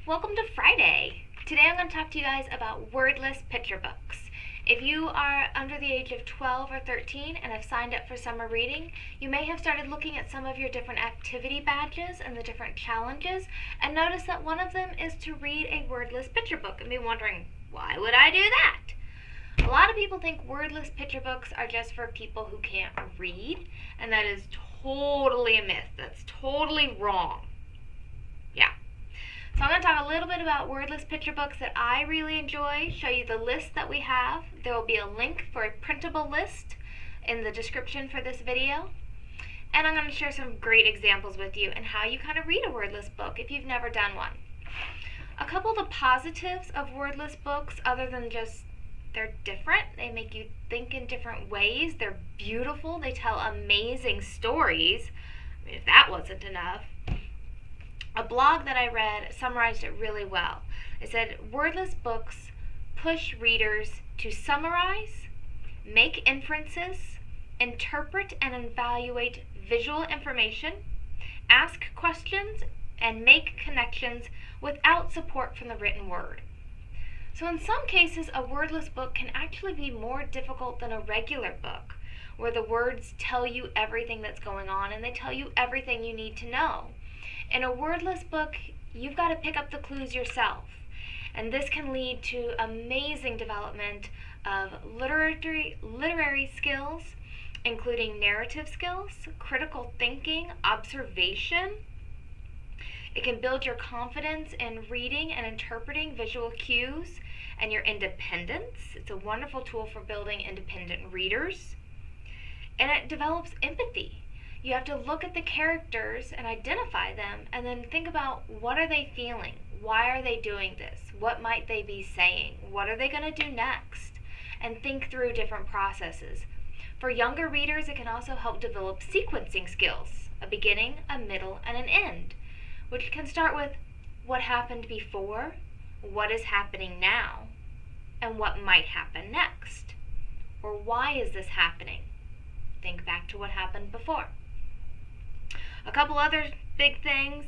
Welcome to Friday. Today I'm going to talk to you guys about wordless picture books. If you are under the age of 12 or 13 and have signed up for summer reading, you may have started looking at some of your different activity badges and the different challenges and notice that one of them is to read a wordless picture book and be wondering, why would I do that? A lot of people think wordless picture books are just for people who can't read, and that is totally a myth. That's totally wrong. Yeah. So I'm going to talk a little bit about wordless picture books that I really enjoy, show you the list that we have. There will be a link for a printable list in the description for this video. And I'm going to share some great examples with you and how you kind of read a wordless book if you've never done one. A couple of the positives of wordless books, other than just they're different, they make you think in different ways, they're beautiful, they tell amazing stories. I mean, if that wasn't enough. A blog that I read summarized it really well. It said, wordless books push readers to summarize, make inferences, interpret and evaluate visual information, ask questions, and make connections without support from the written word. So in some cases, a wordless book can actually be more difficult than a regular book, where the words tell you everything that's going on and they tell you everything you need to know. In a wordless book, you've got to pick up the clues yourself, and this can lead to amazing development of literary skills, including narrative skills, critical thinking, observation. It can build your confidence in reading and interpreting visual cues and your independence. It's a wonderful tool for building independent readers. And it develops empathy. You have to look at the characters and identify them and then think about, what are they feeling? Why are they doing this? What might they be saying? What are they going to do next? And think through different processes. For younger readers, it can also help develop sequencing skills, a beginning, a middle, and an end, which can start with what happened before, what is happening now, and what might happen next. Or why is this happening? Think back to what happened before. A couple other big things,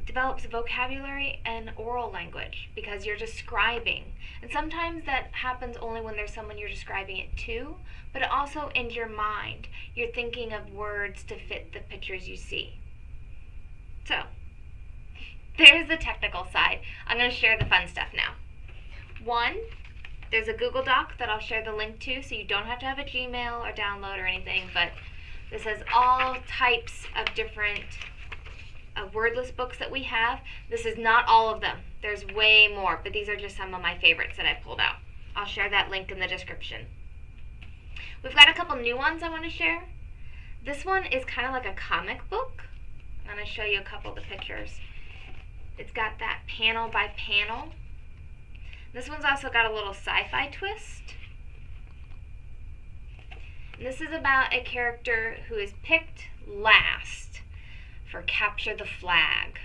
develops vocabulary and oral language because you're describing. And sometimes that happens only when there's someone you're describing it to, but also in your mind. You're thinking of words to fit the pictures you see. So, there's the technical side. I'm going to share the fun stuff now. One, there's a Google Doc that I'll share the link to, so you don't have to have a Gmail or download or anything, but this has all types of different wordless books that we have. This is not all of them. There's way more, but these are just some of my favorites that I pulled out. I'll share that link in the description. We've got a couple new ones I want to share. This one is kind of like a comic book. I'm going to show you a couple of the pictures. It's got that panel by panel. This one's also got a little sci-fi twist. And this is about a character who is picked last for Capture the Flag.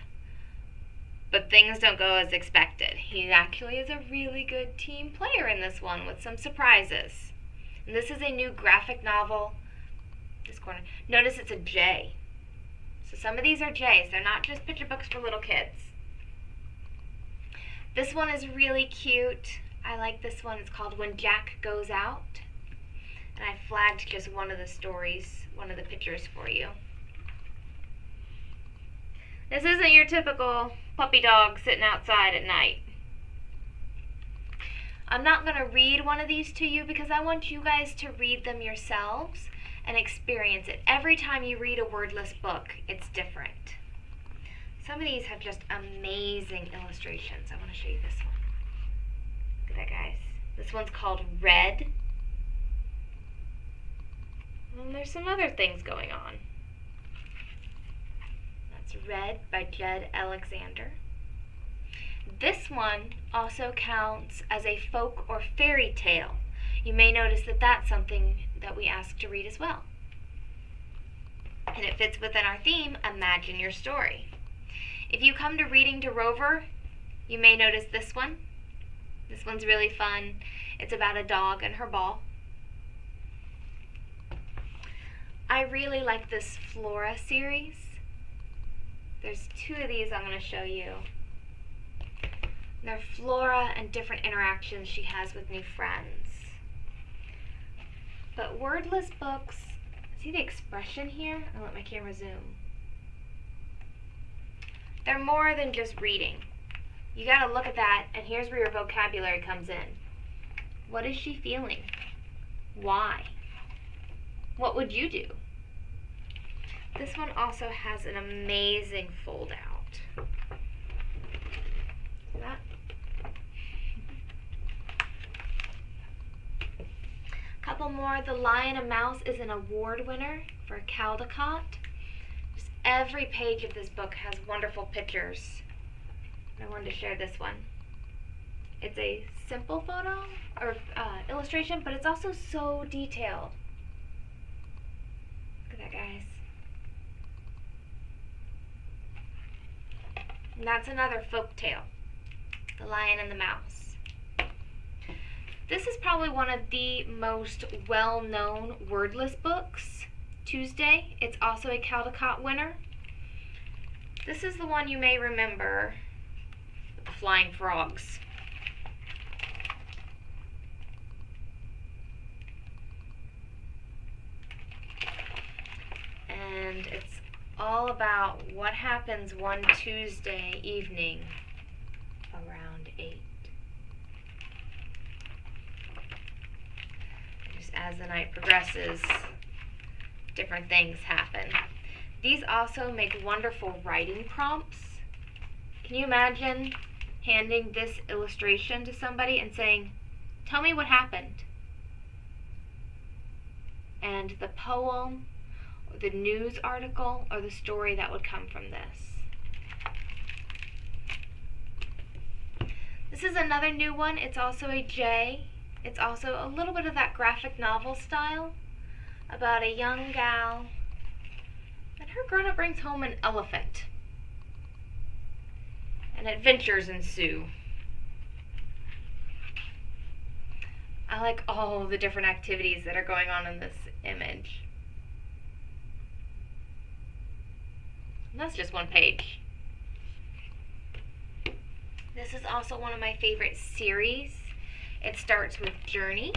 But things don't go as expected. He actually is a really good team player in this one with some surprises. And this is a new graphic novel. This corner. Notice it's a J. So some of these are J's. They're not just picture books for little kids. This one is really cute. I like this one. It's called When Jack Goes Out. And I flagged just one of the stories, one of the pictures for you. This isn't your typical puppy dog sitting outside at night. I'm not going to read one of these to you because I want you guys to read them yourselves and experience it. Every time you read a wordless book, it's different. Some of these have just amazing illustrations. I want to show you this one. Look at that, guys. This one's called Red. And there's some other things going on. That's Red by Jed Alexander. This one also counts as a folk or fairy tale. You may notice that that's something that we ask to read as well. And it fits within our theme, Imagine Your Story. If you come to Reading to Rover, you may notice this one. This one's really fun. It's about a dog and her ball. I really like this Flora series. There's two of these I'm going to show you. their flora and different interactions she has with new friends. But wordless books, see the expression here? I'll let my camera zoom. They're more than just reading. You gotta look at that, and here's where your vocabulary comes in. What is she feeling? Why? What would you do? This one also has an amazing fold out. See that? Couple more. The Lion and Mouse is an award winner for Caldecott. Just every page of this book has wonderful pictures. I wanted to share this one. It's a simple photo or illustration, but it's also so detailed. Look at that, guys. And that's another folk tale, The Lion and the Mouse. This is probably one of the most well-known wordless books, Tuesday. It's also a Caldecott winner. This is the one you may remember with the flying frogs. And it's all about what happens one Tuesday evening around 8. Just as the night progresses, different things happen. These also make wonderful writing prompts. Can you imagine handing this illustration to somebody and saying, "Tell me what happened"? And the poem, the news article, or the story that would come from this. This is another new one. It's also a J. It's also a little bit of that graphic novel style about a young gal, and her grown-up brings home an elephant, and adventures ensue. I like all the different activities that are going on in this image. And that's just one page. This is also one of my favorite series. It starts with Journey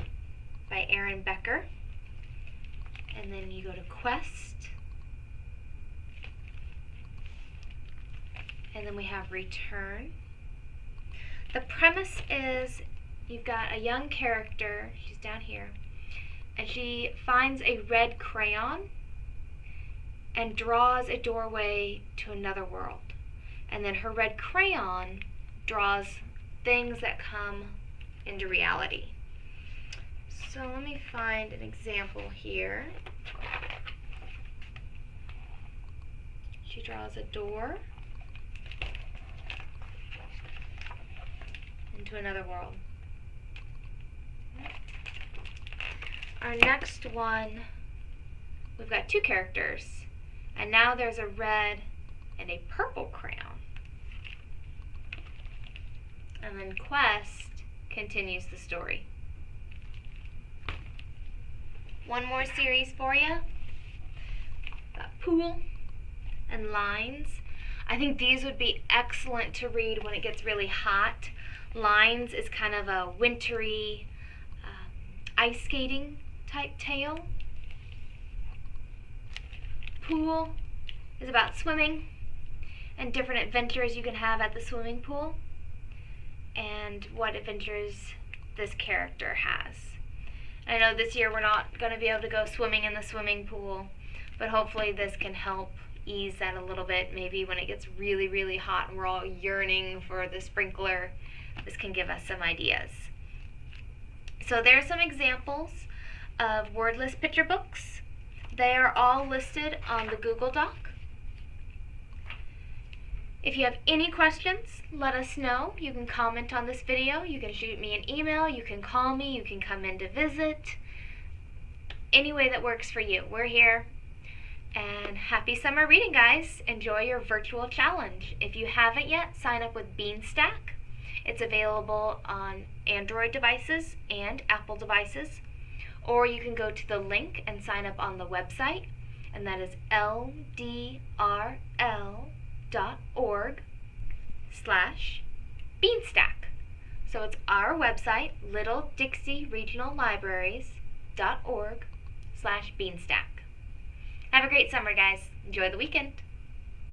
by Aaron Becker. And then you go to Quest. And then we have Return. The premise is you've got a young character, she's down here, and she finds a red crayon and draws a doorway to another world. And then her red crayon draws things that come into reality. So let me find an example here. She draws a door into another world. Our next one, we've got two characters, and now there's a red and a purple crayon. And then Quest continues the story. One more series for you. Got Pool and Lines. I think these would be excellent to read when it gets really hot. Lines is kind of a wintry ice skating type tale. Pool is about swimming and different adventures you can have at the swimming pool and what adventures this character has. I know this year we're not going to be able to go swimming in the swimming pool, but hopefully this can help ease that a little bit. Maybe when it gets really, really hot and we're all yearning for the sprinkler, this can give us some ideas. So there's some examples of wordless picture books. They are all listed on the Google Doc. If you have any questions, let us know. You can comment on this video, you can shoot me an email, you can call me, you can come in to visit. Any way that works for you. We're here. And happy summer reading, guys. Enjoy your virtual challenge. If you haven't yet, sign up with Beanstack. It's available on Android devices and Apple devices. Or you can go to the link and sign up on the website, and that is ldrl.org/Beanstack. So it's our website, littledixieregionallibraries.org/beanstack. Have a great summer, guys. Enjoy the weekend.